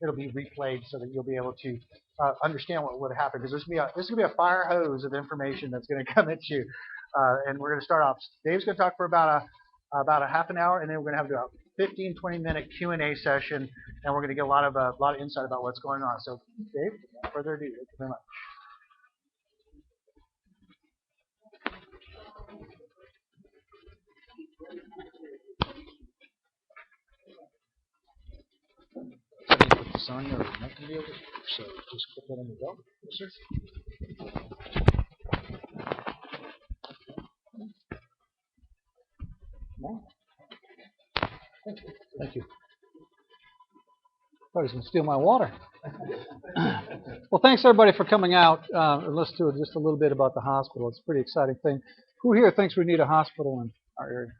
it'll be replayed so that you'll be able to understand what would happen. Because this is gonna be a fire hose of information that's going to come at you. And we're going to start off. Dave's going to talk for about a half an hour, and then we're going to have about 15-20-minute Q&A session, and we're going to get a lot of insight about what's going on. So, Dave, without further ado, thank you very much. Put this on your neck to be able to, so just put that on the belt. Yes, sir. No? Thank you. Thought he was going to steal my water. Well, thanks everybody for coming out and listen to just a little bit about the hospital. It's a pretty exciting thing. Who here thinks we need a hospital in our area?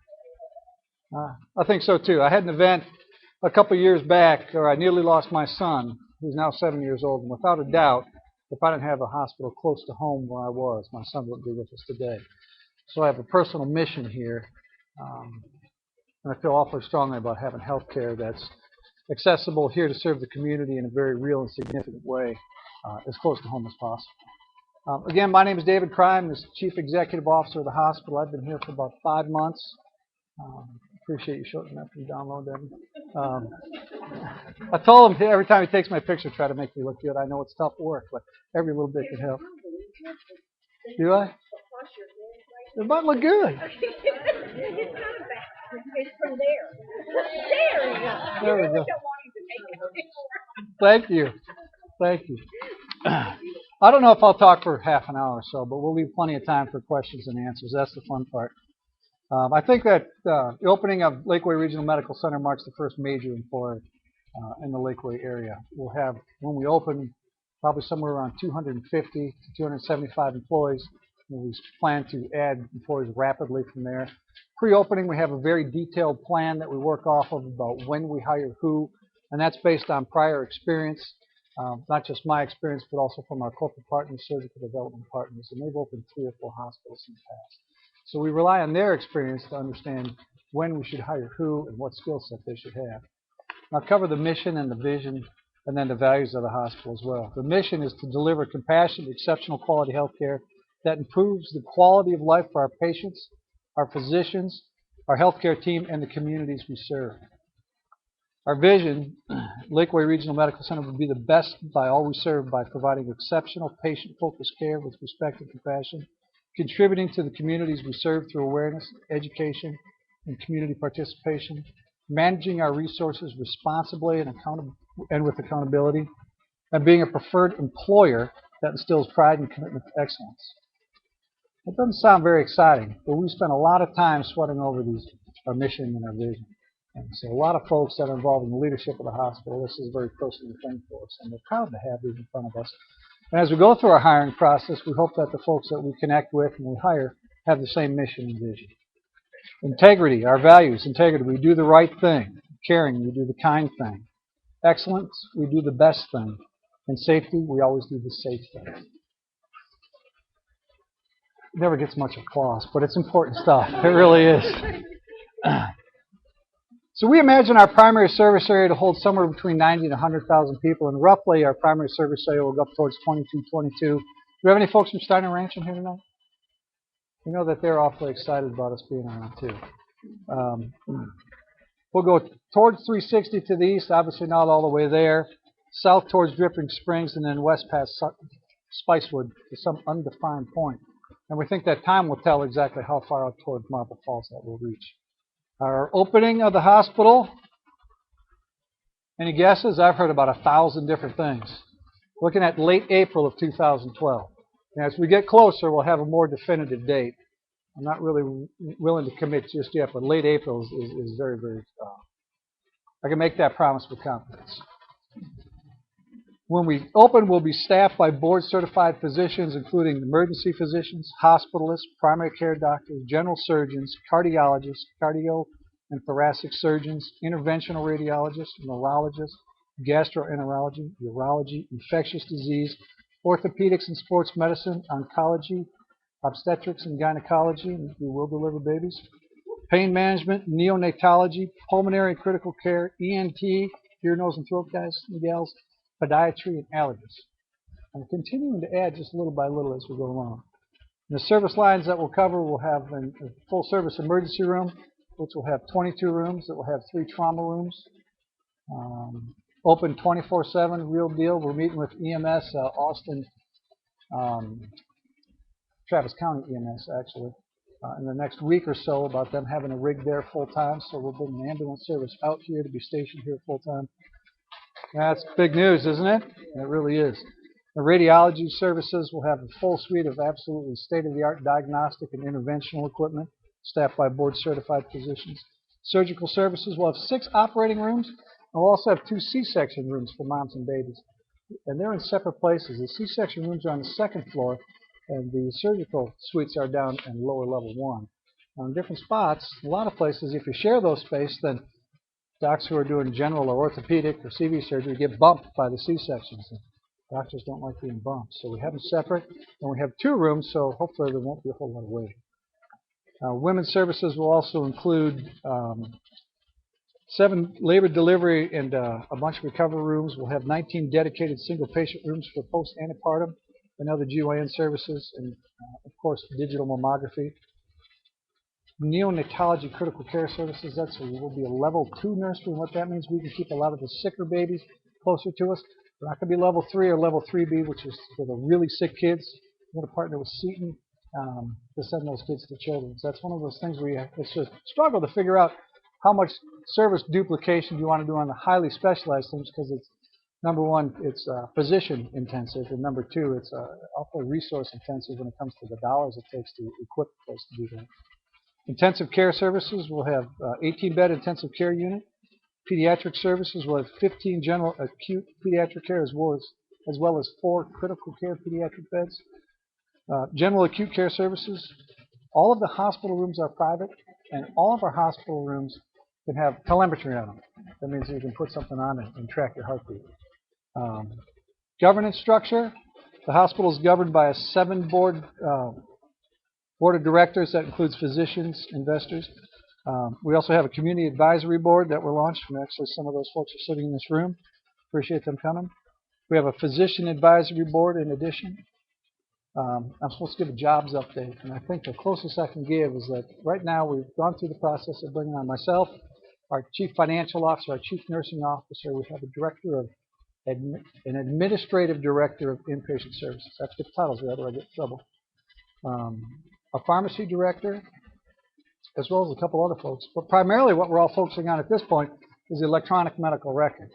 I think so too. I had an event a couple years back where I nearly lost my son, who's now 7 years old, and without a doubt, if I didn't have a hospital close to home where I was, my son wouldn't be with us today. So I have a personal mission here, and I feel awfully strongly about having health care that's accessible here to serve the community in a very real and significant way, as close to home as possible. Again, my name is David Kreye. I'm the Chief Executive Officer of the hospital. I've been here for about 5 months. Appreciate you shortening that for the download, Devin. I told him every time he takes my picture, try to make me look good. I know it's tough work, but every little bit can help. Do I? It might look good. It's from there. There you go. There we go. Don't want him to take a picture. Thank you. Thank you. I don't know if I'll talk for half an hour or so, but we'll leave plenty of time for questions and answers. That's the fun part. I think that the opening of Lakeway Regional Medical Center marks the first major employer in the Lakeway area. We'll have, when we open, probably somewhere around 250 to 275 employees. We plan to add employees rapidly from there. Pre-opening, we have a very detailed plan that we work off of about when we hire who, and that's based on prior experience, not just my experience, but also from our corporate partners, surgical development partners, and they've opened 3 or 4 hospitals in the past. So we rely on their experience to understand when we should hire who and what skill set they should have. I'll cover the mission and the vision and then the values of the hospital as well. The mission is to deliver compassionate, exceptional quality health care that improves the quality of life for our patients, our physicians, our healthcare team, and the communities we serve. Our vision, Lakeway Regional Medical Center, would be the best by all we serve by providing exceptional patient-focused care with respect and compassion, contributing to the communities we serve through awareness, education, and community participation, managing our resources responsibly and with accountability, and being a preferred employer that instills pride and commitment to excellence. It doesn't sound very exciting, but we spend a lot of time sweating over our mission and our vision. And so a lot of folks that are involved in the leadership of the hospital, this is a very personal thing for us, and we're proud to have these in front of us. And as we go through our hiring process, we hope that the folks that we connect with and we hire have the same mission and vision. Integrity, our values, integrity, we do the right thing. Caring, we do the kind thing. Excellence, we do the best thing. And safety, we always do the safe thing. It never gets much applause, but it's important stuff. It really is. So we imagine our primary service area to hold somewhere between 90 and 100,000 people, and roughly our primary service area will go up towards 22. Do we have any folks from Steiner Ranch in here tonight? We know that they're awfully excited about us being around too. We'll go towards 360 to the east, obviously not all the way there, south towards Dripping Springs, and then west past Spicewood to some undefined point. And we think that time will tell exactly how far out towards Marble Falls that we'll reach. Our opening of the hospital, any guesses? I've heard about 1,000 different things. Looking at late April of 2012. Now, as we get closer, we'll have a more definitive date. I'm not really willing to commit just yet, but late April is very, very I can make that promise with confidence. When we open, we'll be staffed by board-certified physicians, including emergency physicians, hospitalists, primary care doctors, general surgeons, cardiologists, cardio and thoracic surgeons, interventional radiologists, neurologists, gastroenterology, urology, infectious disease, orthopedics and sports medicine, oncology, obstetrics and gynecology, and we will deliver babies, pain management, neonatology, pulmonary and critical care, ENT, ear, nose, and throat guys and gals, podiatry, and allergists. And we're continuing to add just little by little as we go along. And the service lines that we'll cover will have a full-service emergency room, which will have 22 rooms. It will have 3 trauma rooms. Open 24/7, real deal. We're meeting with EMS, Austin, Travis County EMS, actually, in the next week or so about them having a rig there full-time. So we'll bring an ambulance service out here to be stationed here full-time. That's big news, isn't it? It really is. The radiology services will have a full suite of absolutely state-of-the-art diagnostic and interventional equipment, staffed by board-certified physicians. Surgical services will have 6 operating rooms, and we'll also have 2 C-section rooms for moms and babies. And they're in separate places. The C-section rooms are on the 2nd floor, and the surgical suites are down in lower level 1. Now, in different spots, a lot of places, if you share those space, then docs who are doing general or orthopedic or CV surgery get bumped by the C-sections. Doctors don't like being bumped, so we have them separate, and we have 2 rooms, so hopefully there won't be a whole lot of waiting. Women's services will also include 7 labor delivery and a bunch of recovery rooms. We'll have 19 dedicated single patient rooms for post-antepartum and other GYN services, and of course digital mammography. Neonatology critical care services, will be a level 2 nursery, and what that means, we can keep a lot of the sicker babies closer to us. We're not going to be level 3 or level 3B, which is for the really sick kids. We're going to partner with Seton to send those kids to Children's. That's one of those things where it's a struggle to figure out how much service duplication you want to do on the highly specialized things, because it's, number one, it's physician intensive, and number 2, it's awfully resource intensive when it comes to the dollars it takes to equip a place to do that. Intensive care services will have 18-bed intensive care unit. Pediatric services will have 15 general acute pediatric care as well as 4 critical care pediatric beds. General acute care services, all of the hospital rooms are private, and all of our hospital rooms can have telemetry on them. That means you can put something on it and track your heartbeat. Governance structure, the hospital is governed by a 7-board board of directors that includes physicians, investors. We also have a community advisory board that we're launched, and actually some of those folks are sitting in this room. Appreciate them coming. We have a physician advisory board in addition. I'm supposed to give a jobs update, and I think the closest I can give is that right now we've gone through the process of bringing on myself, our chief financial officer, our chief nursing officer. We have a director of an administrative director of inpatient services. That's good titles, or I get in trouble. A pharmacy director, as well as a couple other folks. But primarily what we're all focusing on at this point is the electronic medical record.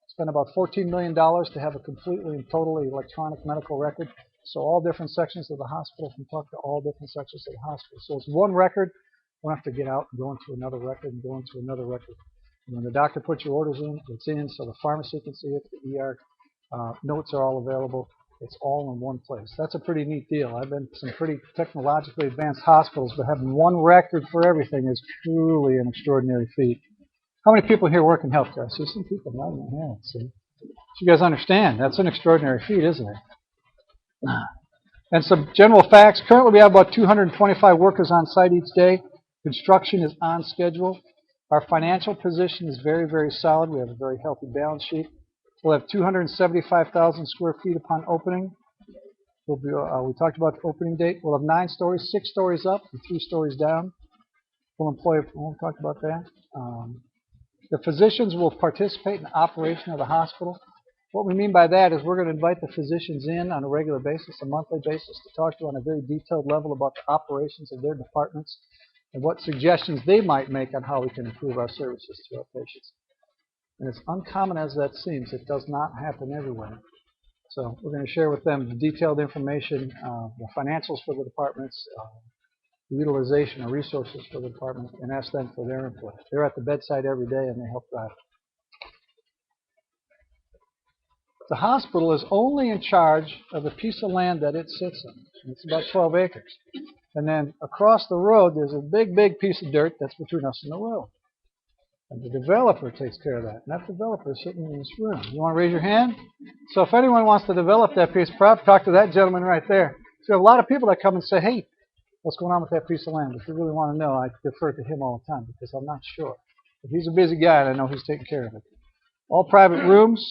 Spent about $14 million to have a completely and totally electronic medical record, so all different sections of the hospital can talk to all different sections of the hospital. So it's one record. You don't have to get out and go into another record and go into another record. And when the doctor puts your orders in, it's in, so the pharmacy can see it, the ER notes are all available. It's all in one place. That's a pretty neat deal. I've been to some pretty technologically advanced hospitals, but having one record for everything is truly an extraordinary feat. How many people here work in healthcare? I see some people nodding their heads. See? So you guys understand, that's an extraordinary feat, isn't it? And some general facts. Currently we have about 225 workers on site each day. Construction is on schedule. Our financial position is very, very solid. We have a very healthy balance sheet. We'll have 275,000 square feet upon opening. We talked about the opening date. We'll have 9 stories, 6 stories up and 3 stories down. We'll talk about that. The physicians will participate in the operation of the hospital. What we mean by that is we're going to invite the physicians in on a regular basis, a monthly basis, to talk to on a very detailed level about the operations of their departments and what suggestions they might make on how we can improve our services to our patients. And as uncommon as that seems, it does not happen everywhere. So we're going to share with them the detailed information, the financials for the departments, the utilization of resources for the department, and ask them for their input. They're at the bedside every day, and they help drive it. The hospital is only in charge of the piece of land that it sits in. It's about 12 acres. And then across the road, there's a big, big piece of dirt that's between us and the road. And the developer takes care of that. And that developer is sitting in this room. You want to raise your hand? So if anyone wants to develop that piece of property, talk to that gentleman right there. So a lot of people that come and say, hey, what's going on with that piece of land? If you really want to know, I defer to him all the time because I'm not sure. But he's a busy guy, and I know he's taking care of it. All private rooms.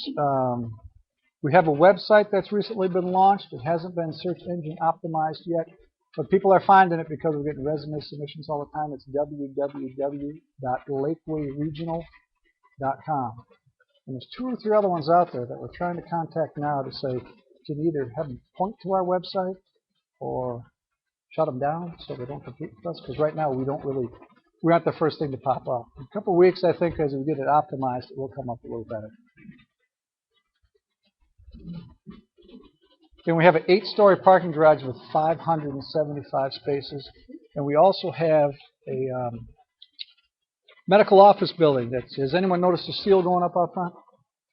We have a website that's recently been launched. It hasn't been search engine optimized yet, but people are finding it because we're getting resume submissions all the time. It's www.lakewayregional.com. And there's 2 or 3 other ones out there that we're trying to contact now to say, can either have them point to our website or shut them down so they don't compete with us. Because right now we're not the first thing to pop up. In a couple of weeks, I think, as we get it optimized, it will come up a little better. And we have an 8-story parking garage with 575 spaces. And we also have a medical office building. Has anyone noticed the steel going up out front?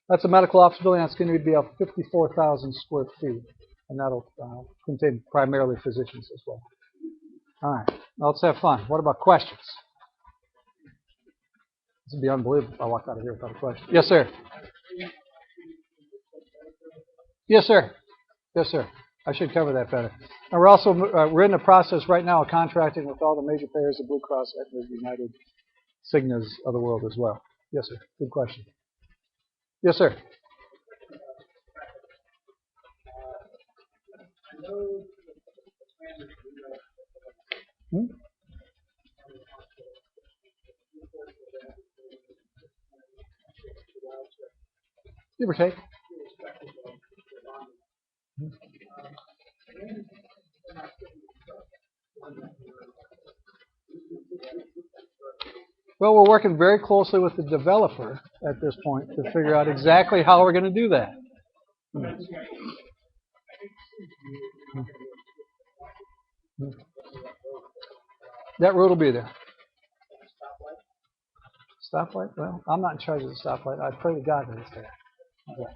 That's a medical office building. That's going to be up 54,000 square feet. And that'll contain primarily physicians as well. All right. Now let's have fun. What about questions? This would be unbelievable if I walked out of here without a question. Yes, sir. Yes, sir. Yes, sir. I should cover that better. And we're also we're in the process right now of contracting with all the major payers, the Blue Cross, Aetna, United, Cignas of the world as well. Yes, sir. Good question. Yes, sir. Hmm? Give or take. Well, we're working very closely with the developer at this point to figure out exactly how we're going to do that. That road will be there. Stoplight? Well, I'm not in charge of the stoplight. I pray to God that it's there. Okay.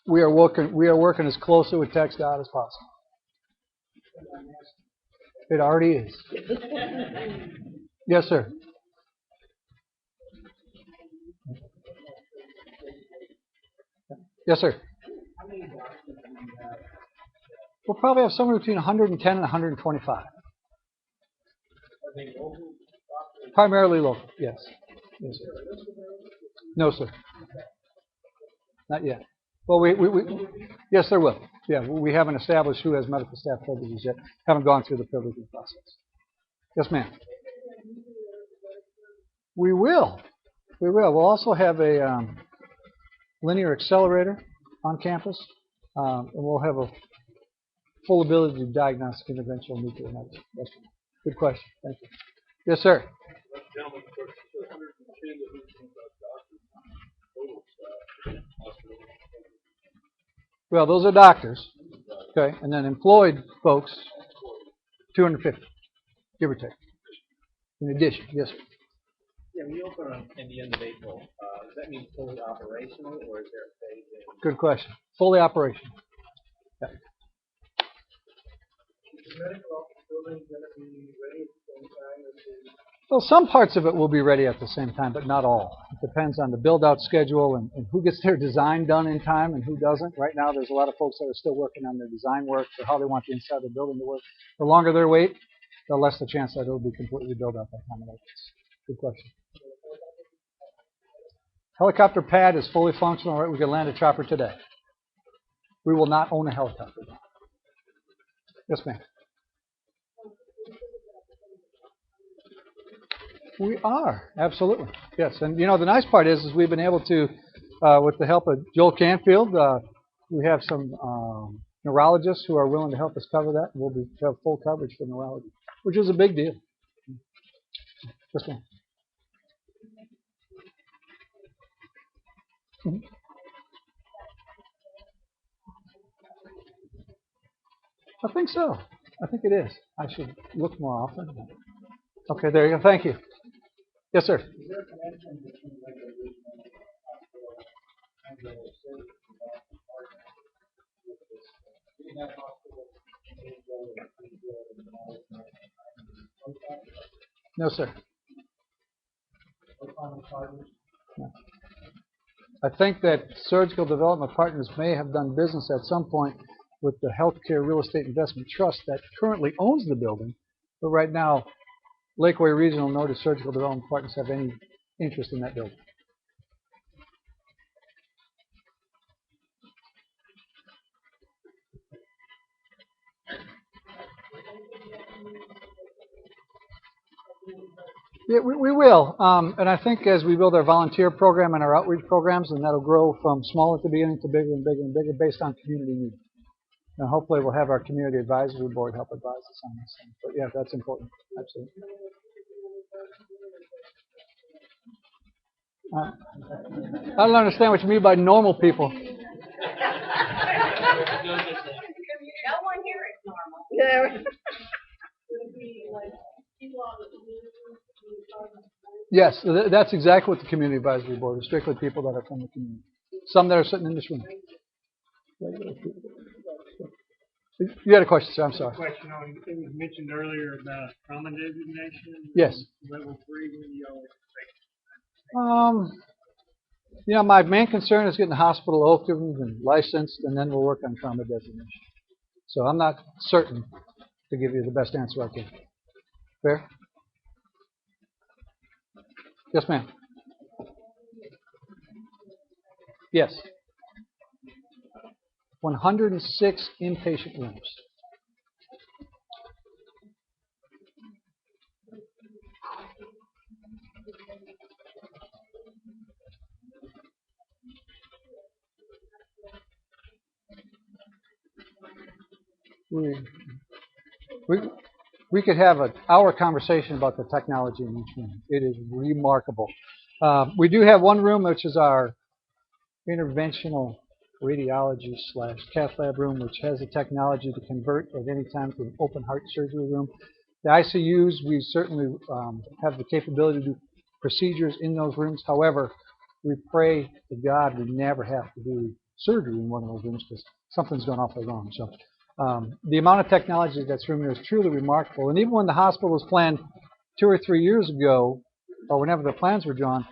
We are working as closely with TxDOT as possible. It already is. Yes, sir. Yes, sir. We'll probably have somewhere between 110 and 125. Primarily local, yes. Yes, sir. No, sir. Not yet. Well, yes, there will. Yeah, we haven't established who has medical staff privileges yet. Haven't gone through the privileging process. Yes, ma'am. We will. We will. We'll also have a linear accelerator on campus, and we'll have a full ability to do diagnostic interventional nuclear medicine. Yes, ma'am. Good question. Thank you. Yes, sir. Well, those are doctors, okay, and then employed folks, 250, give or take. In addition, yes, sir. Yeah, we open in the end of April. Does that mean fully operational, or is there a phase in? Good question. Fully operational. Yeah. Is the medical office building going to be ready at the same time? Well, some parts of it will be ready at the same time, but not all. It depends on the build-out schedule and who gets their design done in time and who doesn't. Right now, there's a lot of folks that are still working on their design work for how they want the inside of the building to work. The longer they wait, the less the chance that it'll be completely built up by the time it opens. Good question. Helicopter pad is fully functional. Right, we can land a chopper today. We will not own a helicopter. Yes, ma'am. We are, absolutely. Yes, and you know, the nice part is we've been able to, with the help of Joel Canfield, we have some neurologists who are willing to help us cover that. We'll have full coverage for neurology, which is a big deal. Yes, ma'am. I think so. I think it is. I should look more often. Okay, there you go. Thank you. Yes, sir. No, sir. No. I think that Surgical Development Partners may have done business at some point with the Healthcare Real Estate Investment Trust that currently owns the building, but right now Lakeway Regional nor do surgical development partners have any interest in that building. Yeah, we will. And I think as we build our volunteer program and our outreach programs, and that'll grow from small at the beginning to bigger and bigger and bigger based on community need. And hopefully we'll have our community advisory board help advise us on these things. But yeah, that's important. Absolutely. I don't understand what you mean by normal people. No one here is normal. Yes, that's exactly what the community advisory board is. Strictly people that are from the community. Some that are sitting in this room. You had a question, sir. I'm sorry. Question on, it was mentioned earlier about trauma designation. Yes. Level 3, when do y'all expect? You know, my main concern is getting the hospital opened and licensed, and then we'll work on trauma designation. So I'm not certain to give you the best answer I can. Fair? Yes, ma'am. Yes. 106 inpatient rooms. We could have an hour conversation about the technology in each room. It is remarkable. We do have one room, which is our interventional radiology / cath lab room, which has the technology to convert at any time to an open heart surgery room. The ICUs, we certainly have the capability to do procedures in those rooms. However, we pray to God we never have to do surgery in one of those rooms because something's gone awfully wrong. So the amount of technology that's room there is truly remarkable. And even when the hospital was planned 2 or 3 years ago, or whenever the plans were drawn,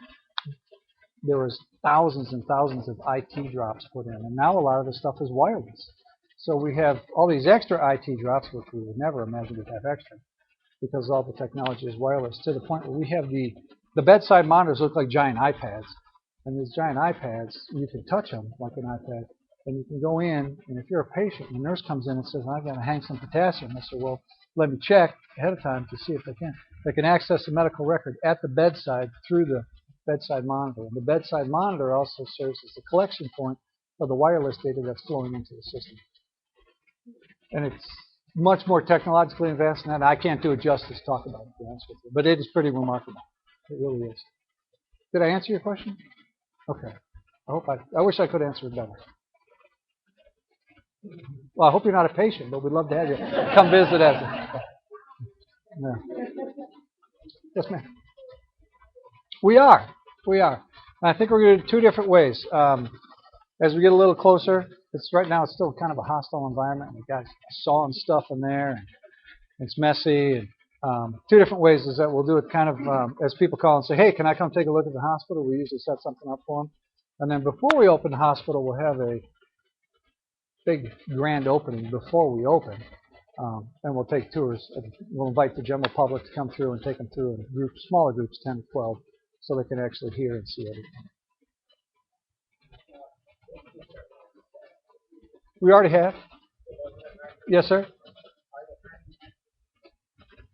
there was thousands and thousands of IT drops put in. And now a lot of the stuff is wireless. So we have all these extra IT drops, which we would never imagine we'd have extra, because all the technology is wireless, to the point where we have the bedside monitors look like giant iPads. And these giant iPads, you can touch them like an iPad, and you can go in, and if you're a patient, and the nurse comes in and says, I've got to hang some potassium, I say, well, let me check ahead of time to see if they can. They can access the medical record at the bedside through the bedside monitor. And the bedside monitor also serves as the collection point of the wireless data that's flowing into the system. And it's much more technologically advanced than that. I can't do it justice to talk about it, to be honest with you. But it is pretty remarkable. It really is. Did I answer your question? Okay. I wish I could answer it better. Well, I hope you're not a patient, but we'd love to have you come visit us. Yeah. Yes, ma'am. We are. And I think we're going to do 2 different ways. As we get a little closer, right now it's still kind of a hostile environment. We've got sawing stuff in there, and it's messy. And 2 different ways is that we'll do it kind of as people call and say, hey, can I come take a look at the hospital? We usually set something up for them. And then before we open the hospital, we'll have a big grand opening before we open. And we'll take tours. We'll invite the general public to come through and take them through in groups, smaller groups, 10 to 12, so they can actually hear and see everything. We already have. Yes, sir?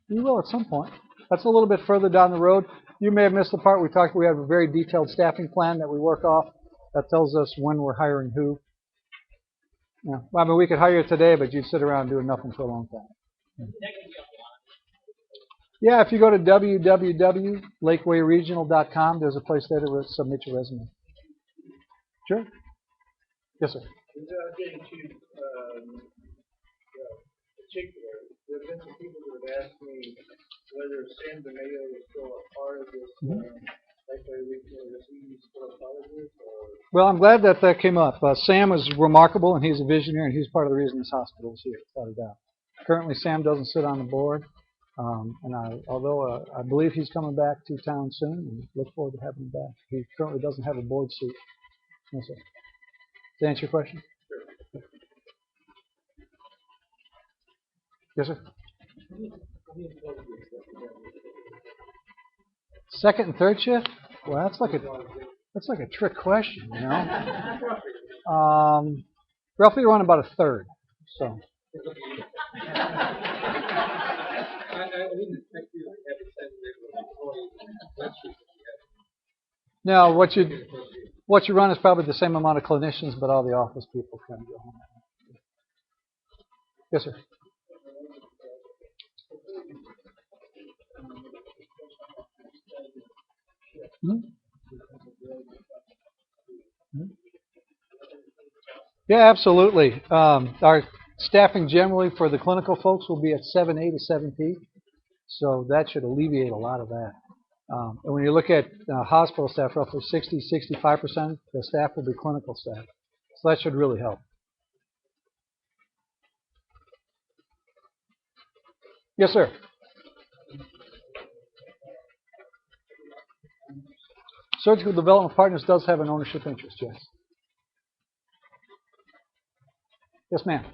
We will at some point. That's a little bit further down the road. You may have missed the part we have a very detailed staffing plan that we work off that tells us when we're hiring who. Yeah. Well, I mean, we could hire you today, but you'd sit around doing nothing for a long time. Yeah, if you go to www.lakewayregional.com, there's a place there to submit your resume. Sure. Yes, sir. Getting to particular, there have been some people who have asked me whether Sam DeMayo is still a part of this Lakeway Regional. Is he still a part of this? Well, I'm glad that came up. Sam is remarkable, and he's a visionary, and he's part of the reason this hospital is here, without a doubt. Currently, Sam doesn't sit on the board, although I believe he's coming back to town soon, and look forward to having him back. He currently doesn't have a board seat. Yes, sir. To answer your question? Sure. Yes, sir. Second and third shift? Well, that's like a trick question, Roughly around about a third. So. I wouldn't expect you to have a sense of employees. Now, what you run is probably the same amount of clinicians, but all the office people kind of go home. Yes, sir. Hmm? Hmm? Yeah, absolutely. Our staffing generally for the clinical folks will be at 7A to 7P, so that should alleviate a lot of that. And when you look at hospital staff, roughly 65% of the staff will be clinical staff, so that should really help. Yes, sir. Surgical Development Partners does have an ownership interest, yes. Yes, ma'am.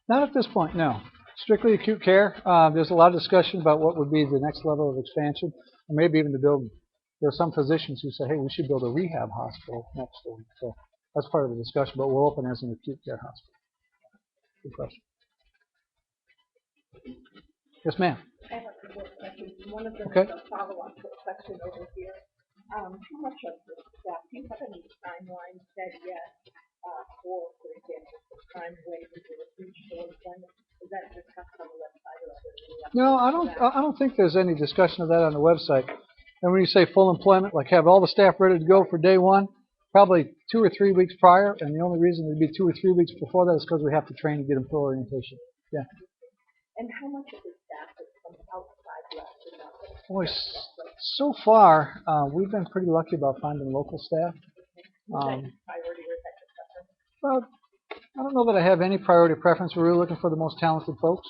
Not at this point, no. Strictly acute care. There's a lot of discussion about what would be the next level of expansion, or maybe even to build. There are some physicians who say, hey, we should build a rehab hospital next door. So that's part of the discussion, but we'll open as an acute care hospital. Good question. Yes, ma'am. I have a couple of questions. One of them Okay. is a follow-up to a question over here. How much of the staff, do you have any timeline set yet for example, the time when people will reach full employment? Is that discussed on the website or other? No, I don't think there's any discussion of that on the website. And when you say full employment, like have all the staff ready to go for day one, probably 2 or 3 weeks prior, and the only reason it'd be 2 or 3 weeks before that is because we have to train and get them through orientation. Yeah. And how much of the staff is from outside left? Boy, so far, we've been pretty lucky about finding local staff. Priority or is that just preference? Well, I don't know that I have any priority preference. We're really looking for the most talented folks.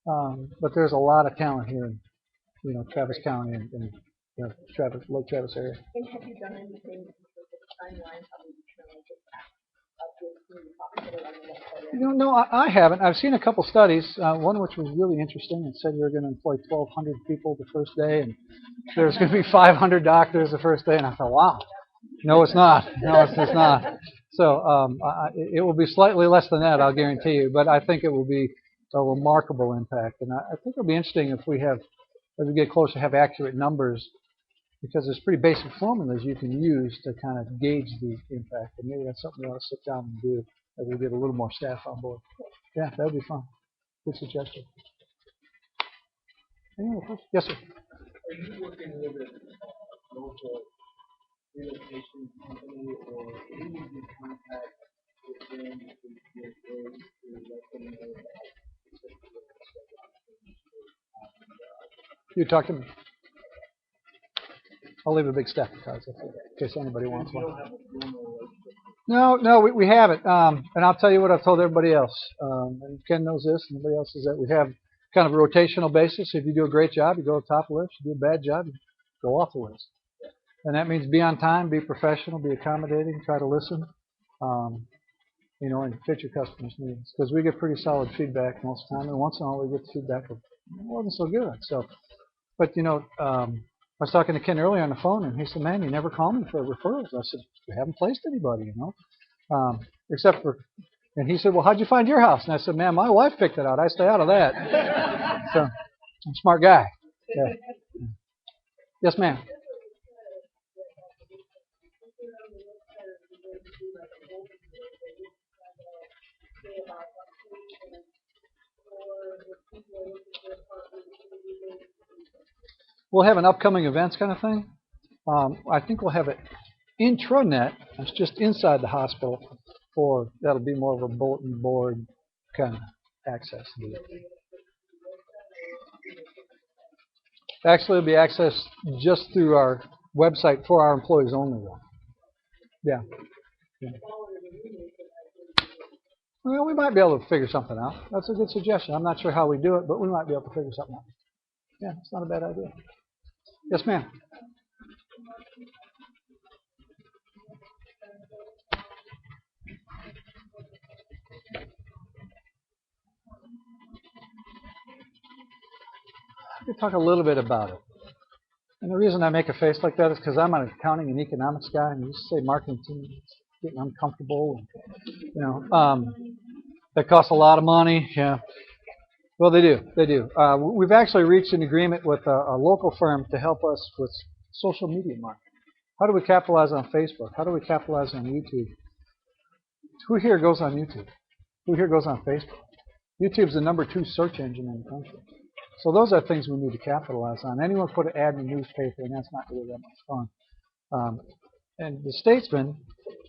But there's a lot of talent here in Travis County and Lake Travis area. And have you done anything with the timeline of the return of this new hospital on the website? No, I haven't. I've seen a couple studies, one which was really interesting. It said you're going to employ 1,200 people the first day, and there's going to be 500 doctors the first day. And I thought, wow, no, it's not. No, it's not. So it will be slightly less than that, I'll guarantee you. But I think it will be a remarkable impact. And I think it'll be interesting if we have, as we get closer, have accurate numbers, because there's pretty basic formulas you can use to kind of gauge the impact. And maybe that's something we ought to sit down and do as we get a little more staff on board. Yeah, that would be fun. Good suggestion. Any other questions? Yes, sir. Are you working with a local relocation company, or who would you contact with them to get those to let them know about You talk to me. I'll leave a big stack of cards up there in case anybody wants one. No, we haven't. And I'll tell you what I've told everybody else. And Ken knows this, and everybody else, is that we have kind of a rotational basis. If you do a great job, you go to the top of the list. If you do a bad job, you go off the list. And that means be on time, be professional, be accommodating, try to listen, and fit your customers' needs. Because we get pretty solid feedback most of the time, and once in a while we get feedback of it wasn't so good. So, but I was talking to Ken earlier on the phone, and he said, "Man, you never call me for referrals." I said, "We haven't placed anybody, except for." And he said, "Well, how'd you find your house?" And I said, "Man, my wife picked it out. I stay out of that." So, I'm a smart guy. Yeah. Yes, ma'am. We'll have an upcoming events kind of thing. I think we'll have it intranet. It's just inside the hospital. That'll be more of a bulletin board kind of access. Actually, it'll be accessed just through our website for our employees only. Yeah. Well, we might be able to figure something out. That's a good suggestion. I'm not sure how we do it, but we might be able to figure something out. Yeah, it's not a bad idea. Yes, ma'am. me talk a little bit about it. And the reason I make a face like that is because I'm an accounting and economics guy, and you just say marketing team, it's getting uncomfortable. And, that costs a lot of money. Yeah. Well, they do. They do. We've actually reached an agreement with a local firm to help us with social media marketing. How do we capitalize on Facebook? How do we capitalize on YouTube? Who here goes on YouTube? Who here goes on Facebook? YouTube's the #2 search engine in the country. So those are things we need to capitalize on. Anyone put an ad in the newspaper, and that's not really that much fun. And the Statesman,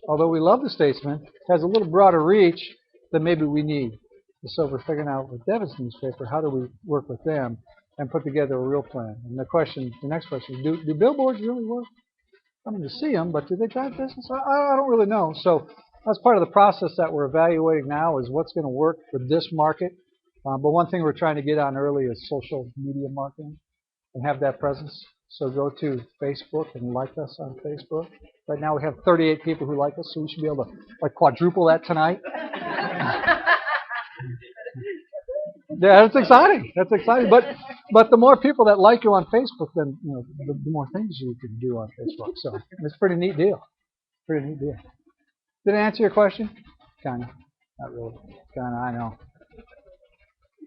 although we love the Statesman, has a little broader reach than maybe we need. So we're figuring out with Devin's newspaper, how do we work with them and put together a real plan? And the next question is, do billboards really work? I mean, you see them, but do they drive business? I don't really know. So that's part of the process that we're evaluating now is what's going to work for this market. But one thing we're trying to get on early is social media marketing and have that presence. So go to Facebook and like us on Facebook. Right now we have 38 people who like us, so we should be able to like quadruple that tonight. Yeah, that's exciting. That's exciting. But the more people that like you on Facebook, then the more things you can do on Facebook. So it's a pretty neat deal. Pretty neat deal. Did I answer your question? Kind of. Not really. Kind of. I know.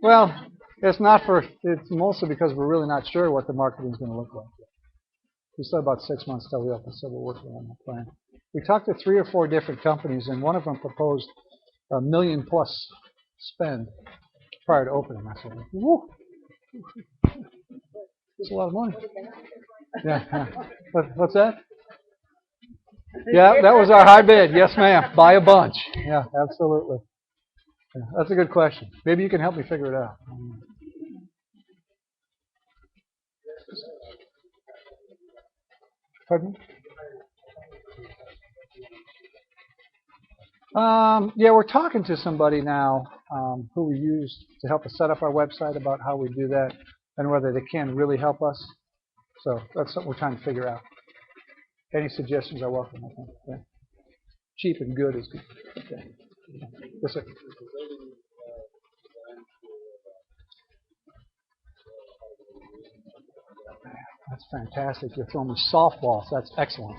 Well, it's mostly because we're really not sure what the marketing is going to look like. We still have about 6 months till we open, so we're working on the plan. We talked to 3 or 4 different companies, and one of them proposed $1 million+ spend prior to opening. I said, woo, that's a lot of money. Yeah. What's that? Yeah, that was our high bid. Yes, ma'am. Buy a bunch. Yeah, absolutely. Yeah, that's a good question. Maybe you can help me figure it out. Pardon me? Yeah, we're talking to somebody now who we used to help us set up our website about how we do that and whether they can really help us. So that's something we're trying to figure out. Any suggestions are welcome, I think. Yeah. Cheap and good is good. Okay. Yes, sir. That's fantastic. You're throwing me softballs. That's excellent.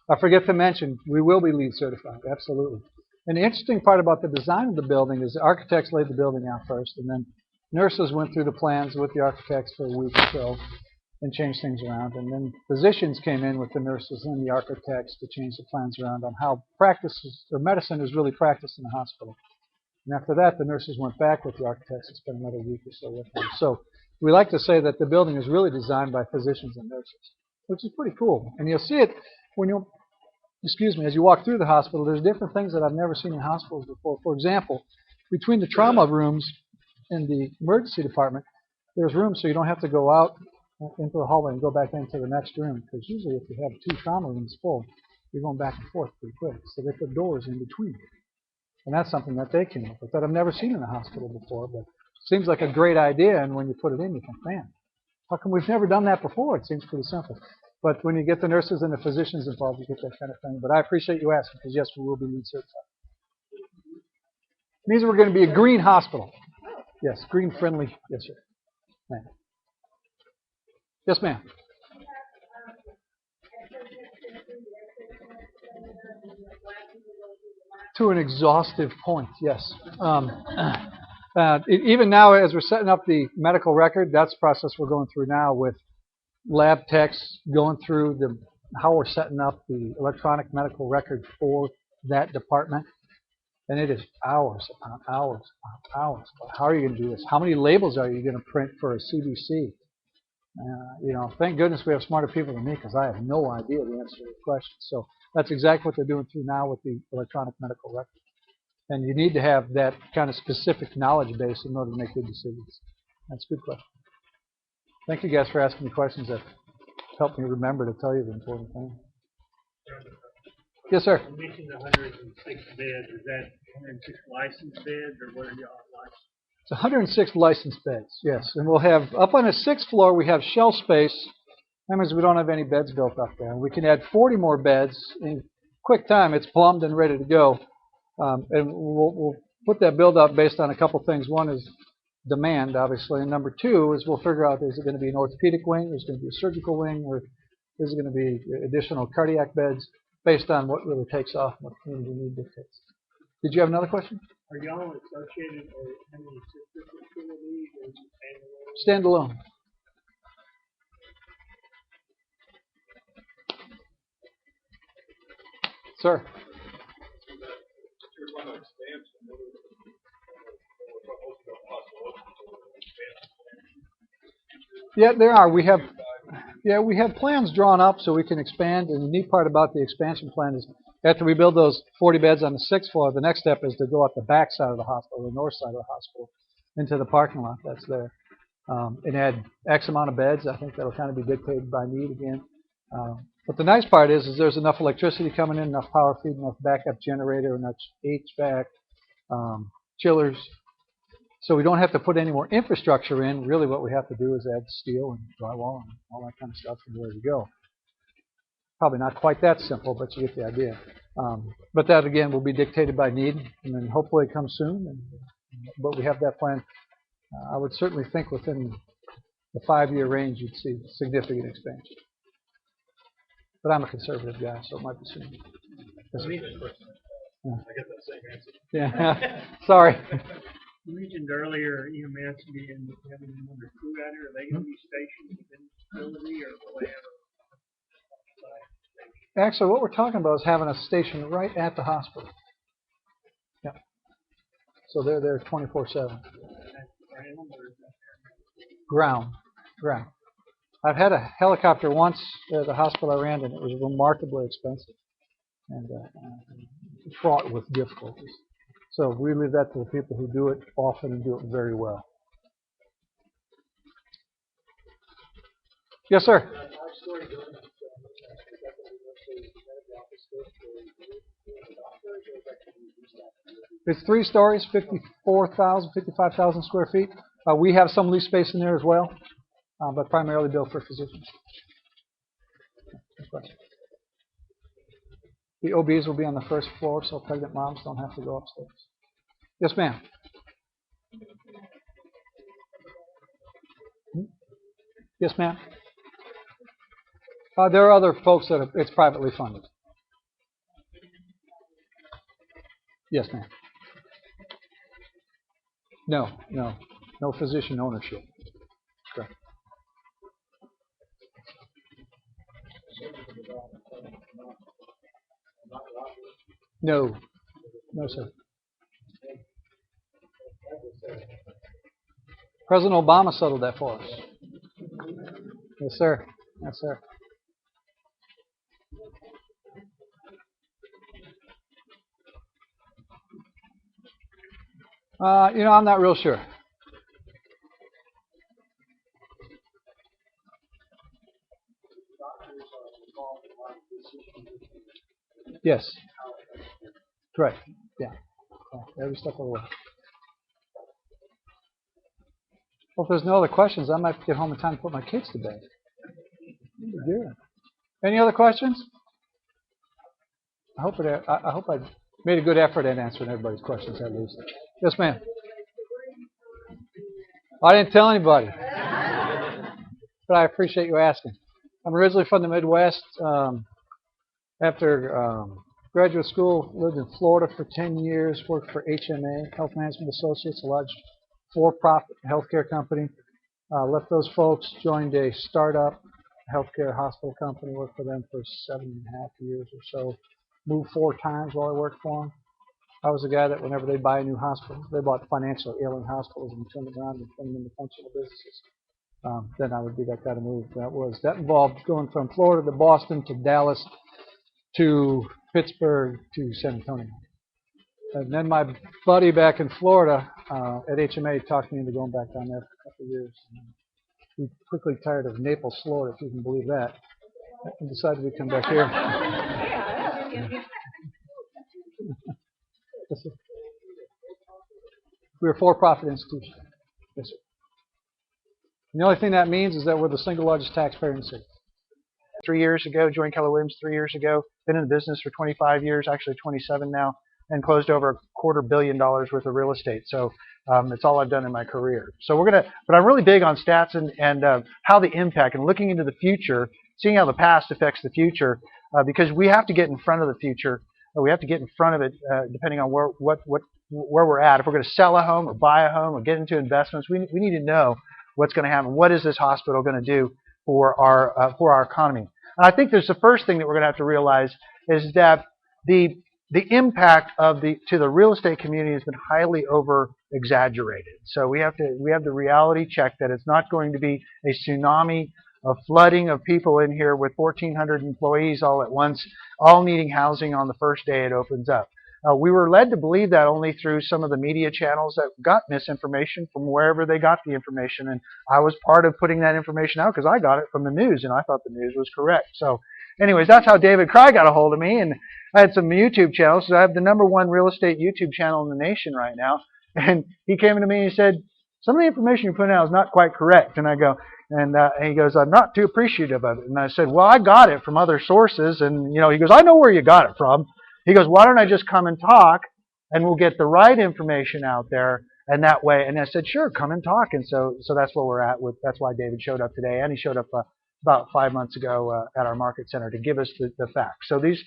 I forget to mention, we will be LEED certified. Absolutely. And the interesting part about the design of the building is the architects laid the building out first, and then nurses went through the plans with the architects for a week or so and changed things around. And then physicians came in with the nurses and the architects to change the plans around on how medicine is really practiced in the hospital. And after that, the nurses went back with the architects and spent another week or so with them. So we like to say that the building is really designed by physicians and nurses, which is pretty cool. And you'll see it when as you walk through the hospital. There's different things that I've never seen in hospitals before. For example, between the trauma rooms and the emergency department, there's room so you don't have to go out into the hallway and go back into the next room. Because usually if you have 2 trauma rooms full, you're going back and forth pretty quick. So they put doors in between. And that's something that they came up with that I've never seen in a hospital before. But it seems like a great idea, and when you put it in, you think, man, how come we've never done that before? It seems pretty simple. But when you get the nurses and the physicians involved, you get that kind of thing. But I appreciate you asking, because yes, we will be LEED certified. It means we're going to be a green hospital. Yes, green friendly. Yes, sir. Ma'am. Yes, ma'am. To an exhaustive point, yes. Even now, as we're setting up the medical record, that's the process we're going through now with lab techs going through how we're setting up the electronic medical record for that department. And it is hours upon hours upon hours. How are you going to do this? How many labels are you going to print for a CBC? Thank goodness we have smarter people than me, because I have no idea the answer to the question. So that's exactly what they're doing through now with the electronic medical record. And you need to have that kind of specific knowledge base in order to make good decisions. That's a good question. Thank you guys for asking me questions that help me remember to tell you the important thing. Yes, sir. You mentioned 106 beds. Is that 106 licensed beds, or what are y'all licensed? It's 106 licensed beds, yes. And we'll have, up on the 6th floor, we have shelf space. That means we don't have any beds built up there. We can add 40 more beds in quick time. It's plumbed and ready to go. And we'll put that build up based on a couple things. One is demand, obviously. And number two is we'll figure out, is it going to be an orthopedic wing, is it going to be a surgical wing, or is it going to be additional cardiac beds based on what really takes off and what the community need dictates. Did you have another question? Are y'all associated or any sister facilities or Standalone. Sir. Yeah, there are. We have plans drawn up so we can expand. And the neat part about the expansion plan is after we build those 40 beds on the 6th floor, the next step is to go up the back side of the hospital, the north side of the hospital, into the parking lot that's there, and add X amount of beds. I think that'll kind of be dictated by need again. But the nice part is there's enough electricity coming in, enough power feed, enough backup generator, enough HVAC, chillers. So we don't have to put any more infrastructure in. Really what we have to do is add steel and drywall and all that kind of stuff and ready to go. Probably not quite that simple, but you get the idea. But that, again, will be dictated by need, and then hopefully it comes soon. But we have that plan. I would certainly think within the 5-year range you'd see significant expansion. But I'm a conservative guy, so it might be soon. I get that same answer. Yeah. Sorry. You mentioned earlier EMS being having another crew at it. Are they going to be stationed within the facility or will they have a Actually, what we're talking about is having a station right at the hospital. Yeah. So they're there 24/7. Ground. I've had a helicopter once at the hospital I ran, and it was remarkably expensive and fraught with difficulties. So we leave that to the people who do it often and do it very well. Yes, sir. It's 3 stories, 54,000, 55,000 square feet. We have some lease space in there as well, but primarily built for physicians. The OBs will be on the 1st floor, so pregnant moms don't have to go upstairs. Yes, ma'am. Yes, ma'am. There are other folks that it's privately funded. Yes, ma'am. No physician ownership. Correct. No, sir. President Obama settled that for us. Yes, sir. Yes, sir. I'm not real sure. Yes. Correct. Yeah. Every step of the way. Well, if there's no other questions, I might get home in time to put my kids to bed. Good. Any other questions? I hope I made a good effort at answering everybody's questions at least. Yes, ma'am. I didn't tell anybody, but I appreciate you asking. I'm originally from the Midwest. After graduate school, lived in Florida for 10 years, worked for HMA, Health Management Associates, a large for-profit healthcare company. Left those folks, joined a startup healthcare hospital company, worked for them for 7.5 years or so. Moved 4 times while I worked for them. I was the guy that whenever they buy a new hospital, they bought financially ailing hospitals and turned them around and turned them into functional businesses. Then I would be that guy to move. That involved going from Florida to Boston to Dallas to Pittsburgh to San Antonio. And then my buddy back in Florida at HMA talked me into going back down there for a couple of years. We quickly tired of Naples, Florida, if you can believe that, and decided we'd come back here. We're a for-profit institution. Yes, sir. And the only thing that means is that we're the single largest taxpayer in the city. 3 years ago, joined Keller 3 years ago. Been in the business for 25 years, actually 27 now, and closed over $250 million worth of real estate. So it's all I've done in my career. So but I'm really big on stats and how they impact and looking into the future, seeing how the past affects the future, because we have to get in front of the future. We have to get in front of it depending on where we're at. If we're going to sell a home or buy a home or get into investments, we need to know what's going to happen. What is this hospital going to do for our economy? And I think there's the first thing that we're going to have to realize is that the impact to the real estate community has been highly over exaggerated. So we have the reality check that it's not going to be a tsunami, a flooding of people in here with 1,400 employees all at once, all needing housing on the first day it opens up. We were led to believe that only through some of the media channels that got misinformation from wherever they got the information, and I was part of putting that information out because I got it from the news and I thought the news was correct. So anyways, that's how David Kreye got a hold of me, and I had some YouTube channels. So I have the #1 real estate YouTube channel in the nation right now, and he came to me and he said, some of the information you're putting out is not quite correct. And I go, and he goes, I'm not too appreciative of it. And I said, well, I got it from other sources. And, he goes, I know where you got it from. He goes, why don't I just come and talk and we'll get the right information out there and that way. And I said, sure, come and talk. And so that's where we're at. That's why David showed up today. And he showed up about 5 months ago at our market center to give us the facts. So these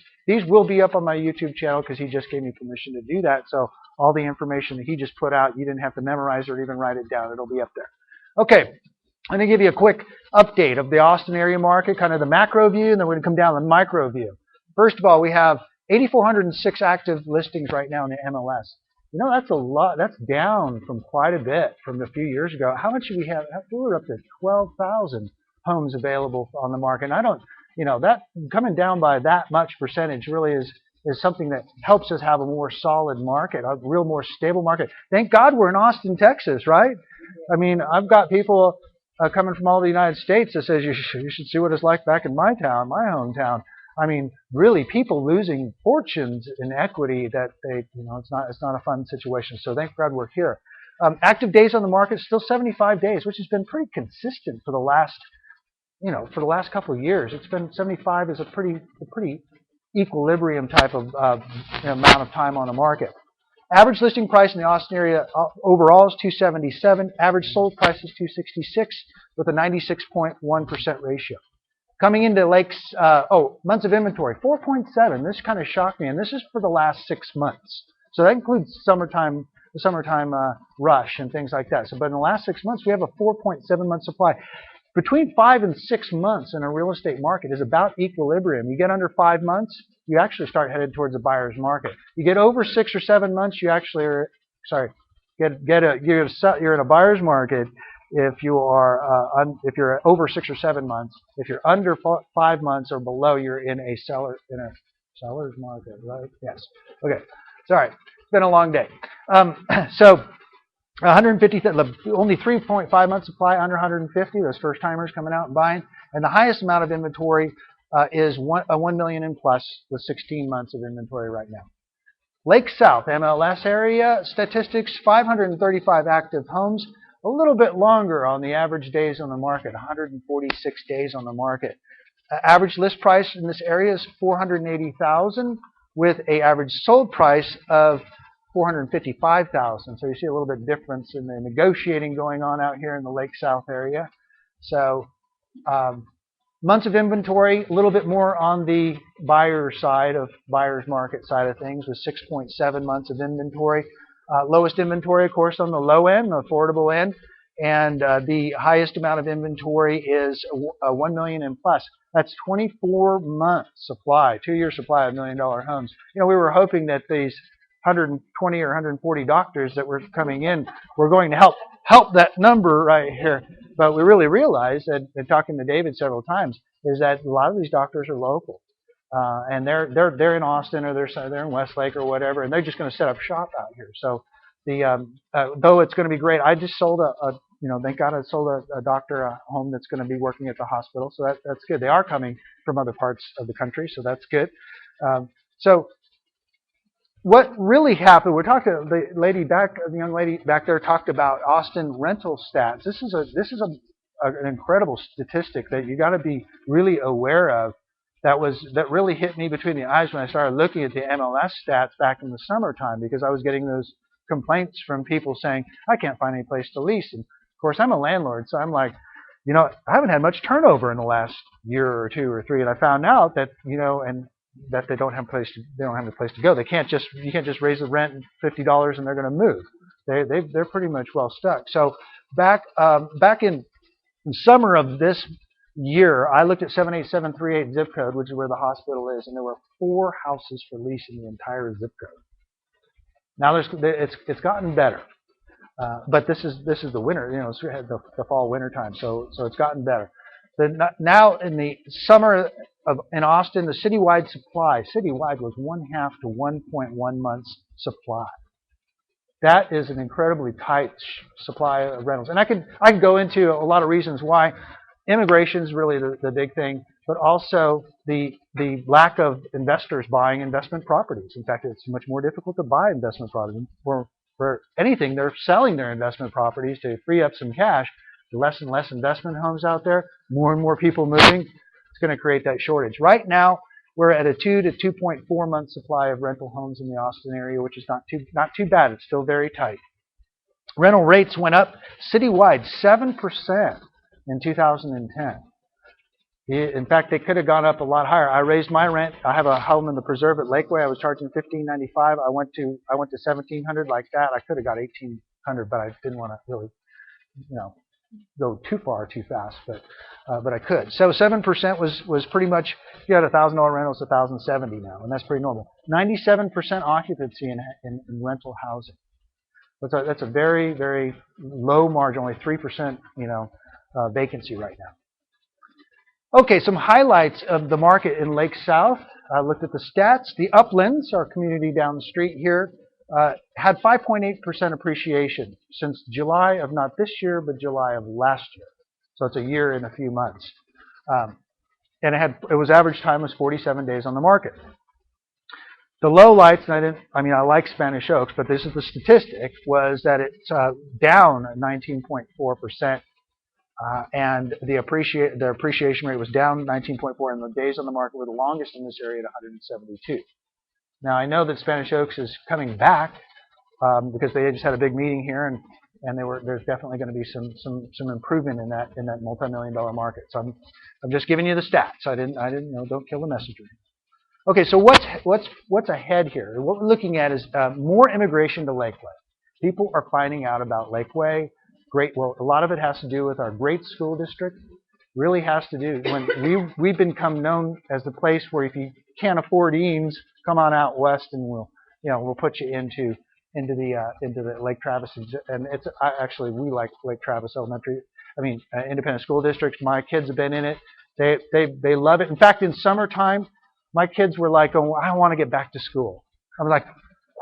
will be up on my YouTube channel because he just gave me permission to do that. So all the information that he just put out, you didn't have to memorize or even write it down. It'll be up there. Okay, I'm going to give you a quick update of the Austin area market, kind of the macro view, and then we're going to come down to the micro view. First of all, we have 8,406 active listings right now in the MLS. That's a lot. That's down from quite a bit from a few years ago. How much do we have? We were up to 12,000 homes available on the market. And I don't, that coming down by that much percentage really is something that helps us have a more solid market, a real more stable market. Thank God we're in Austin, Texas, right? I mean, I've got people coming from all the United States that says you should see what it's like back in my town, my hometown. I mean, really, people losing fortunes in equity that it's not a fun situation. So thank God we're here. Active days on the market still 75 days, which has been pretty consistent for the last couple of years. It's been 75 is a pretty equilibrium type of amount of time on the market. Average listing price in the Austin area overall is $277. Average sold price is $266 with a 96.1% ratio. Coming into months of inventory, 4.7. This kind of shocked me, and this is for the last 6 months. So that includes the summertime rush and things like that. But in the last 6 months, we have a 4.7 month supply. Between 5 and 6 months in a real estate market is about equilibrium. You get under 5 months, you actually start headed towards a buyer's market. You get over 6 or 7 months, you actually are, you're in a buyer's market. If if you're over 6 or 7 months, if you're under 5 months or below, you're in a seller's market, right? Yes. Okay. Sorry, it's been a long day. 150, only 3.5 months supply under 150. Those first timers coming out and buying, and the highest amount of inventory is 1 million and plus with 16 months of inventory right now. Lake South MLS area statistics: 535 active homes. A little bit longer on the average days on the market, 146 days on the market. Average list price in this area is $480,000 with an average sold price of $455,000. So you see a little bit difference in the negotiating going on out here in the Lake South area. So months of inventory, a little bit more on the buyer's market side of things with 6.7 months of inventory. Lowest inventory, of course, on the low end, the affordable end, and the highest amount of inventory is 1 million and plus. That's 24 months supply, 2-year supply of $1 million homes. We were hoping that these 120 or 140 doctors that were coming in were going to help that number right here. But we really realized that, talking to David several times, is that a lot of these doctors are local. And they're in Austin or they're in Westlake or whatever, and they're just going to set up shop out here. So though it's going to be great, I just sold thank God I sold a doctor a home that's going to be working at the hospital. So that's good. They are coming from other parts of the country, so that's good. So what really happened? We're talking. The young lady back there talked about Austin rental stats. This is an incredible statistic that you got to be really aware of. that really hit me between the eyes when I started looking at the MLS stats back in the summertime, because I was getting those complaints from people saying, I can't find any place to lease. And of course, I'm a landlord, so I'm like, I haven't had much turnover in the last year or two or three, and I found out that and that they don't have a place to go. You can't just raise the rent $50 and they're going to move. They're pretty much well stuck. So back in the summer of this year, I looked at 78738 zip code, which is where the hospital is, and there were 4 houses for lease in the entire zip code. Now it's gotten better, but this is the winter, it's the fall winter time, so it's gotten better. Now in the summer in Austin, the citywide supply was 1/2 to 1.1 months supply. That is an incredibly tight supply of rentals, and I could go into a lot of reasons why. Immigration is really the big thing, but also the lack of investors buying investment properties. In fact, it's much more difficult to buy investment properties. For anything, they're selling their investment properties to free up some cash. Less and less investment homes out there, more and more people moving. It's going to create that shortage. Right now, we're at a 2 to 2.4 month supply of rental homes in the Austin area, which is not too bad. It's still very tight. Rental rates went up citywide 7% in 2010. In fact, they could have gone up a lot higher. I raised my rent. I have a home in the Preserve at Lakeway. I was charging $15.95. I went to $1,700 like that. I could have got $1,800, but I didn't want to really, go too far too fast, but I could. So 7% was pretty much, if you had $1,000 rental, it's $1,070 now, and that's pretty normal. 97% occupancy in rental housing. That's a very, very low margin, only 3% vacancy right now. Okay, some highlights of the market in Lake South. I looked at the stats. The Uplands, our community down the street here, had 5.8% appreciation since July of not this year, but July of last year. So it's a year and a few months. And it was average time was 47 days on the market. The low lights, and I like Spanish Oaks, but this is the statistic, was that it's down 19.4%. And the appreciation rate was down 19.4%, and the days on the market were the longest in this area at 172. Now, I know that Spanish Oaks is coming back because they just had a big meeting here, and there's definitely going to be some improvement in that multi-million-dollar market. So I'm just giving you the stats. I didn't don't kill the messenger. Okay, so what's ahead here? What we're looking at is more immigration to Lakeway. People are finding out about Lakeway. Well, a lot of it has to do with our great school district. Really has to do when we've become known as the place where if you can't afford Eames, come on out west and we'll put you into the Lake Travis, and we like Lake Travis Elementary. Independent school district. My kids have been in it. They love it. In fact, in summertime, my kids were like, "Oh, I want to get back to school." I was like,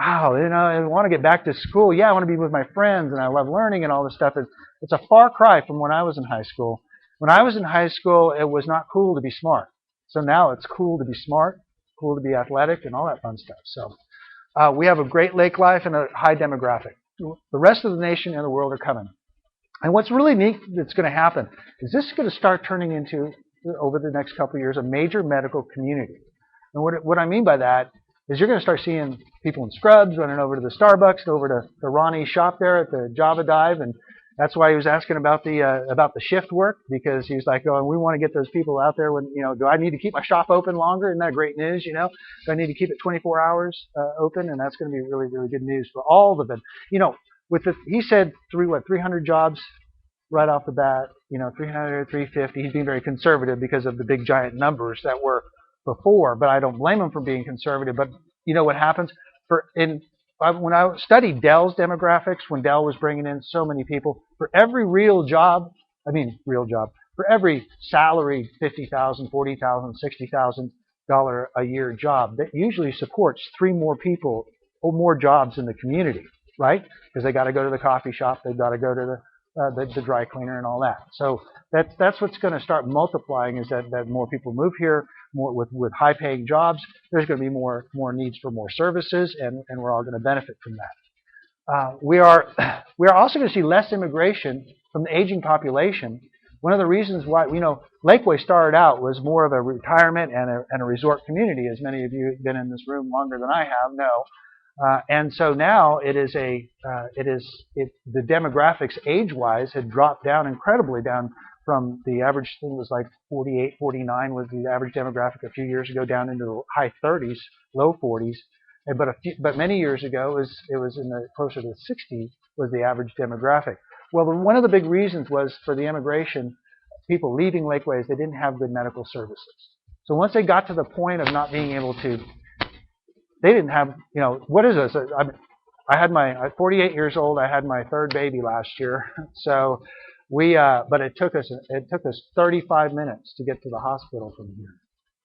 "Wow, I want to get back to school. Yeah, I want to be with my friends, and I love learning and all this stuff." It's a far cry from when I was in high school. When I was in high school, it was not cool to be smart. So now it's cool to be smart, cool to be athletic, and all that fun stuff. So we have a great lake life and a high demographic. The rest of the nation and the world are coming. And what's really neat that's going to happen is this is going to start turning into, over the next couple of years, a major medical community. And what I mean by that is you're going to start seeing people in scrubs running over to the Starbucks, over to Ronnie's shop there at the Java Dive, and that's why he was asking about the shift work, because he's like, "Oh, we want to get those people out there. When do I need to keep my shop open longer? Isn't that great news? Do I need to keep it 24 hours open?" And that's going to be really, really good news for all of them. He said 300 jobs right off the bat. 300, 350. He's being very conservative because of the big giant numbers that were before, but I don't blame him for being conservative. But you know what happens? When I studied Dell's demographics, when Dell was bringing in so many people, for every for every salary, $50,000, $40,000, $60,000 a year job, that usually supports 3 more people or more jobs in the community, right? Because they got to go to the coffee shop, they've got to go to the dry cleaner and all that. So that's what's going to start multiplying, is that more people move here, more with high-paying jobs. There's going to be more needs for more services, and we're all going to benefit from that. We are also going to see less immigration from the aging population, One of the reasons why, Lakeway started out was more of a retirement and a resort community, as many of you who've been in this room longer than I have know. And so now the demographics age-wise had dropped down incredibly down from the average thing was like 48, 49 was the average demographic a few years ago, down into the high 30s, low 40s. But many years ago it was in the closer to 60 was the average demographic. Well, one of the big reasons was for the immigration, people leaving Lakeway, is they didn't have good medical services. So once they got to the point of not being able to, they didn't have, what is this? I'm 48 years old. I had my third baby last year. So but it took us 35 minutes to get to the hospital from here.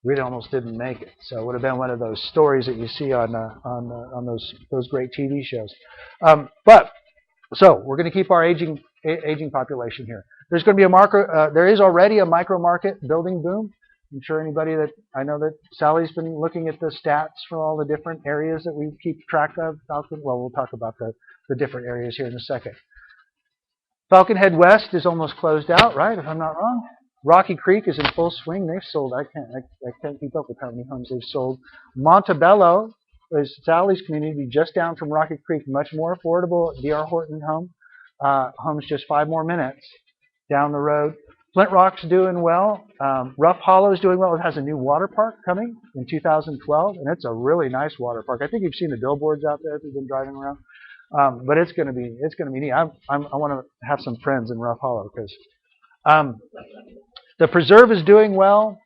We almost didn't make it. So it would have been one of those stories that you see on those great TV shows. So we're going to keep our aging population here. There's going to be there is already a micro market building boom. I'm sure I know that Sally's been looking at the stats for all the different areas that we keep track of. Well, we'll talk about the different areas here in a second. Falcon Head West is almost closed out, right? If I'm not wrong. Rocky Creek is in full swing. They've sold. I can't keep up with how many homes they've sold. Montebello is Sally's community, just down from Rocky Creek, much more affordable. D.R. Horton homes just 5 more minutes down the road. Flint Rock's doing well. Rough Hollow is doing well. It has a new water park coming in 2012, and it's a really nice water park. I think you've seen the billboards out there if you've been driving around. But it's going to be neat. I want to have some friends in Rough Hollow because the Preserve is doing well.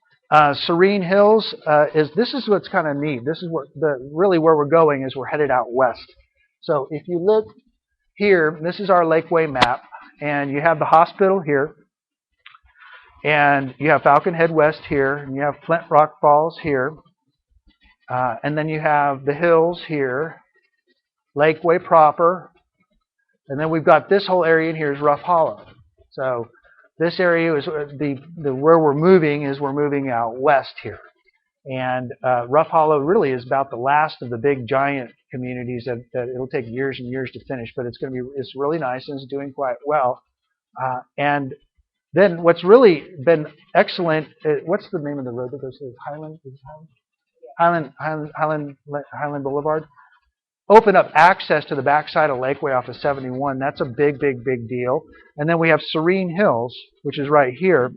Serene Hills this is what's kind of neat. This is really where we're going is we're headed out west. So if you look here, this is our Lakeway map, and you have the hospital here, and you have Falcon Head West here, and you have Flint Rock Falls here, and then you have the hills here, Lakeway proper, and then we've got this whole area in here is Rough Hollow. So this area is where we're moving out west here, and Rough Hollow really is about the last of the big giant communities that it'll take years and years to finish, but it's really nice and it's doing quite well. And then what's really been excellent, what's the name of the road that goes to Highland Boulevard? Open up access to the backside of Lakeway off of 71. That's a big deal. And then we have Serene Hills, which is right here.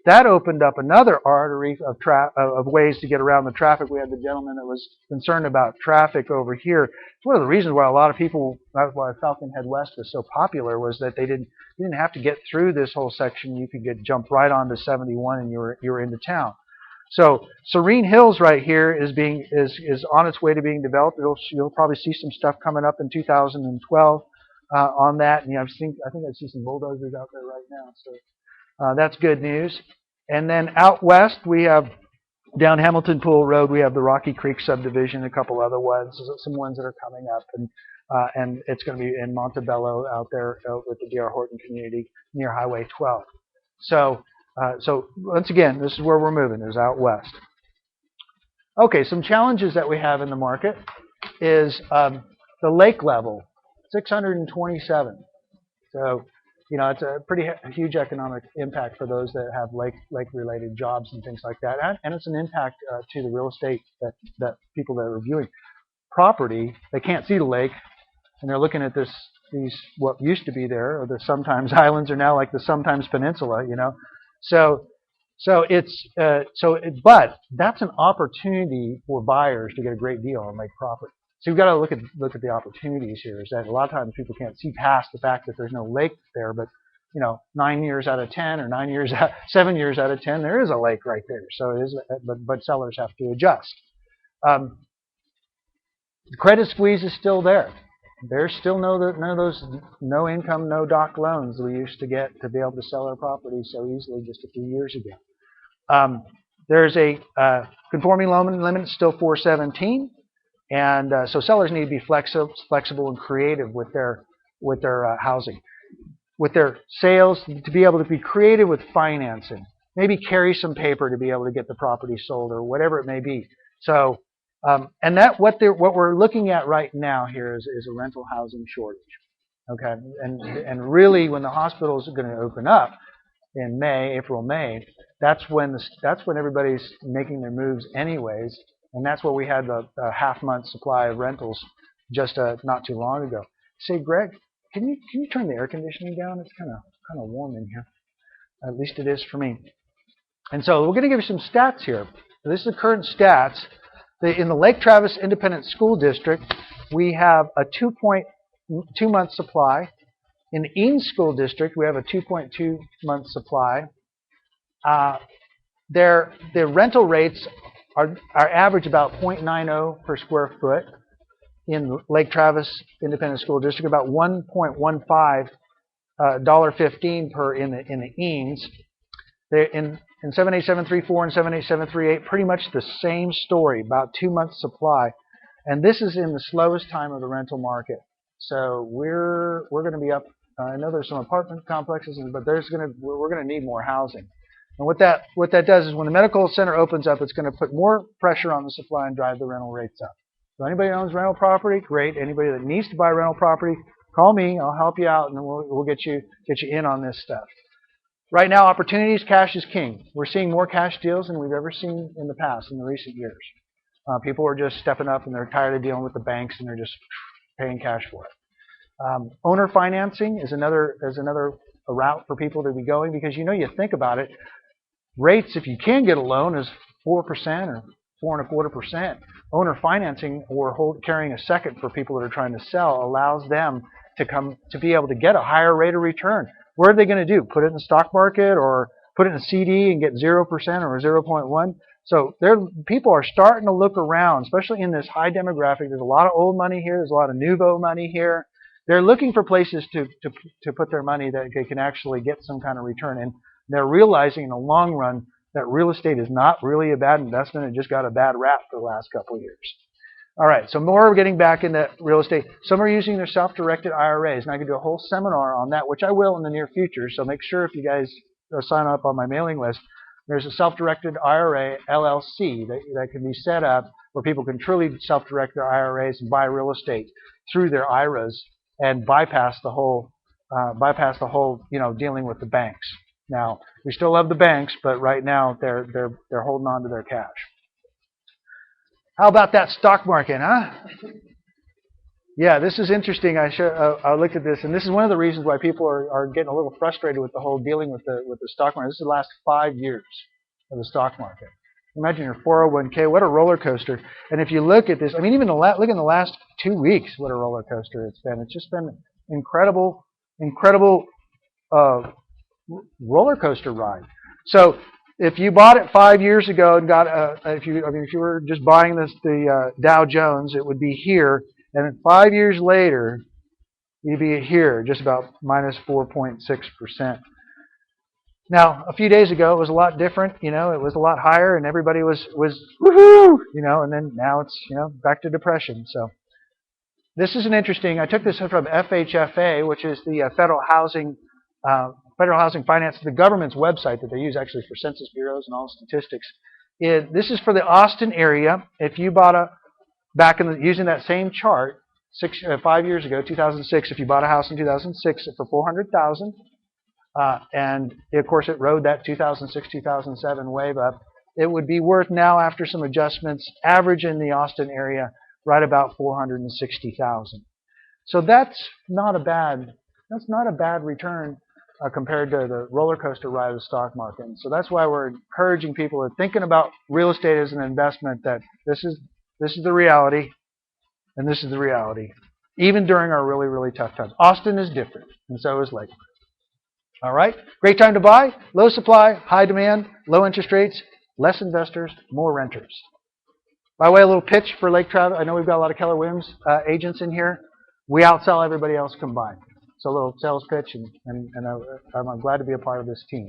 That opened up another artery of ways to get around the traffic. We had the gentleman that was concerned about traffic over here. It's one of the reasons why a lot of people, why Falcon Head West was so popular, was that you didn't have to get through this whole section. You could jump right onto 71 and you were into town. So Serene Hills right here is on its way to being developed. You'll probably see some stuff coming up in 2012 on that. And I think I see some bulldozers out there right now. So that's good news. And then out west we have down Hamilton Pool Road. We have the Rocky Creek subdivision, a couple other ones, some ones that are coming up, and it's going to be in Montebello out there with the D.R. Horton community near Highway 12. So once again, this is where we're moving, is out west. Okay, some challenges that we have in the market is the lake level, 627. So, it's a pretty huge economic impact for those that have lake-related jobs and things like that. And it's an impact to the real estate that people that are viewing property, they can't see the lake, and they're looking at these what used to be there, or the sometimes islands are now like the sometimes peninsula, but that's an opportunity for buyers to get a great deal on lake property. So you've got to look at the opportunities here. Is that a lot of times people can't see past the fact that there's no lake there, but 9 years out of 10 or 7 years out of 10, there is a lake right there. So it is, but sellers have to adjust. The credit squeeze is still there. There's still none of those no income, no doc loans we used to get to be able to sell our property so easily just a few years ago. There's a conforming loan limit, still 417, and so sellers need to be flexible and creative with their housing, with their sales, to be able to be creative with financing. Maybe carry some paper to be able to get the property sold or whatever it may be. So. And what we're looking at right now here is a rental housing shortage, okay? And really, when the hospitals are going to open up, in May, April, May, that's when everybody's making their moves anyways, and that's where we had the half-month supply of rentals just not too long ago. Say, Greg, can you turn the air conditioning down? It's kind of warm in here. At least it is for me. And so we're going to give you some stats here. This is the current stats. In the Lake Travis Independent School District, we have a 2.2-month supply. In the Eanes School District, we have a 2.2-month supply. Their rental rates are average about 0.90 per square foot. In Lake Travis Independent School District, about $1.15 $1.15 per in the Eanes. In 78734 and 78738, pretty much the same story, about 2 months supply. And this is in the slowest time of the rental market. So we're going to be up. I know there's some apartment complexes, but we're going to need more housing. And what that does is when the medical center opens up, it's going to put more pressure on the supply and drive the rental rates up. So anybody who owns rental property, great. Anybody that needs to buy rental property, call me. I'll help you out, and we'll get you in on this stuff. Right now, opportunities, cash is king. We're seeing more cash deals than we've ever seen in the past, in the recent years. People are just stepping up, and they're tired of dealing with the banks, and they're just paying cash for it. Owner financing is another route for people to be going, because you think about it, rates, if you can get a loan, is 4% or 4.25%. Owner financing or carrying a second for people that are trying to sell allows them to be able to get a higher rate of return. What are they going to do? Put it in the stock market or put it in a CD and get 0% or 0.1%? So people are starting to look around, especially in this high demographic. There's a lot of old money here. There's a lot of nouveau money here. They're looking for places to put their money that they can actually get some kind of return. And they're realizing in the long run that real estate is not really a bad investment. It just got a bad rap for the last couple of years. All right, so more are getting back into real estate. Some are using their self-directed IRAs, and I could do a whole seminar on that, which I will in the near future. So make sure if you guys sign up on my mailing list, there's a self-directed IRA LLC that can be set up where people can truly self-direct their IRAs and buy real estate through their IRAs and bypass the whole dealing with the banks. Now, we still love the banks, but right now they're holding on to their cash. How about that stock market, huh? Yeah, this is interesting. I looked at this, and this is one of the reasons why people are getting a little frustrated with the whole dealing with the stock market. This is the last 5 years of the stock market. Imagine your 401k. What a roller coaster! And if you look at this, I mean, even look in the last 2 weeks, what a roller coaster it's been. It's just been incredible roller coaster ride. So if you bought it 5 years ago and got if you were just buying the Dow Jones, it would be here, and then 5 years later, you'd be here, just about minus 4.6%. Now, a few days ago, it was a lot different. It was a lot higher, and everybody was woohoo, and then now it's back to depression. So this is an interesting. I took this from FHFA, which is the Federal Housing Finance, the government's website that they use actually for census bureaus and all statistics. This is for the Austin area. If you bought using that same chart 5 years ago, 2006, if you bought a house in 2006 for $400,000, and of course it rode that 2006, 2007 wave up, it would be worth now, after some adjustments, average in the Austin area right about $460,000. So that's not a bad return compared to the roller coaster ride of the stock market. And so that's why we're encouraging people who are thinking about real estate as an investment that this is the reality, and this is the reality, even during our really, really tough times. Austin is different, and so is Lakeway. All right, great time to buy. Low supply, high demand, low interest rates, less investors, more renters. By the way, a little pitch for Lake Travis. I know we've got a lot of Keller Williams agents in here. We outsell everybody else combined. So a little sales pitch, and I'm glad to be a part of this team.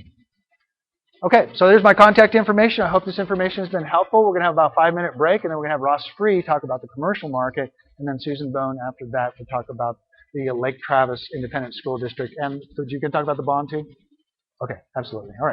Okay, so there's my contact information. I hope this information has been helpful. We're going to have about a 5-minute break, and then we're going to have Ross Free talk about the commercial market, and then Susan Bone after that to talk about the Lake Travis Independent School District. And so you can talk about the bond too? Okay, absolutely. All right.